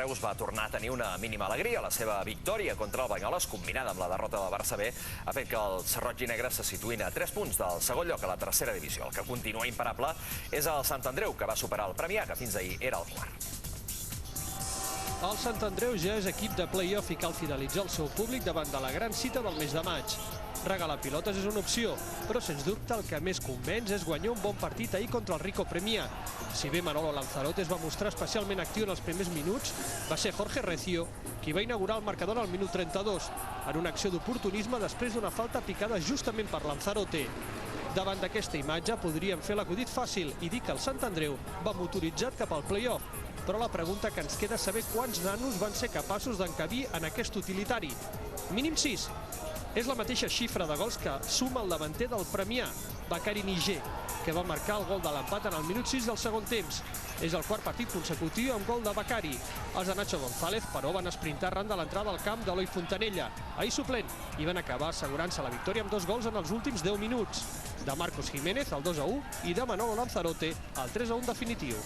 Reus va tornar a tenir una mínima alegria. La seva victòria contra el Banyoles, combinada amb la derrota del Barça B, ha fet que els roig i negres se situïn a 3 punts del segon lloc a la tercera divisió. El que continua imparable és el Sant Andreu, que va superar el Premià, que fins ahir era el quart. El Sant Andreu ja és equip de play-off i cal fidelitzar el seu públic davant de la gran cita del mes de maig. Regalar pilotes és una opció, però sens dubte el que més convenç és guanyar un bon partit ahir contra el Rico Premià. Si bé Manolo Lanzarote es va mostrar especialment actiu en els primers minuts, va ser Jorge Recio qui va inaugurar el marcador al minut 32, en una acció d'oportunisme després d'una falta picada justament per Lanzarote. Davant d'aquesta imatge podríem fer l'acudit fàcil i dir que el Sant Andreu va motoritzat cap al play-off, però la pregunta que ens queda és saber quants nanos van ser capaços d'encabir en aquest utilitari. Mínim 6. És la mateixa xifra de gols que suma el davanter del Premià, Bakary Niger, que va marcar el gol de l'empat en el minut 6 del segon temps. És el quart partit consecutiu amb gol de Bakary. Els de Nacho González, però, van esprintar arran de l'entrada al camp d'Eloi Fontanella, ahir suplent, i van acabar assegurant-se la victòria amb 2 gols en els últims 10 minuts. De Marcos Jiménez, el 2-1, i de Manolo Lanzarote, el 3-1 definitiu.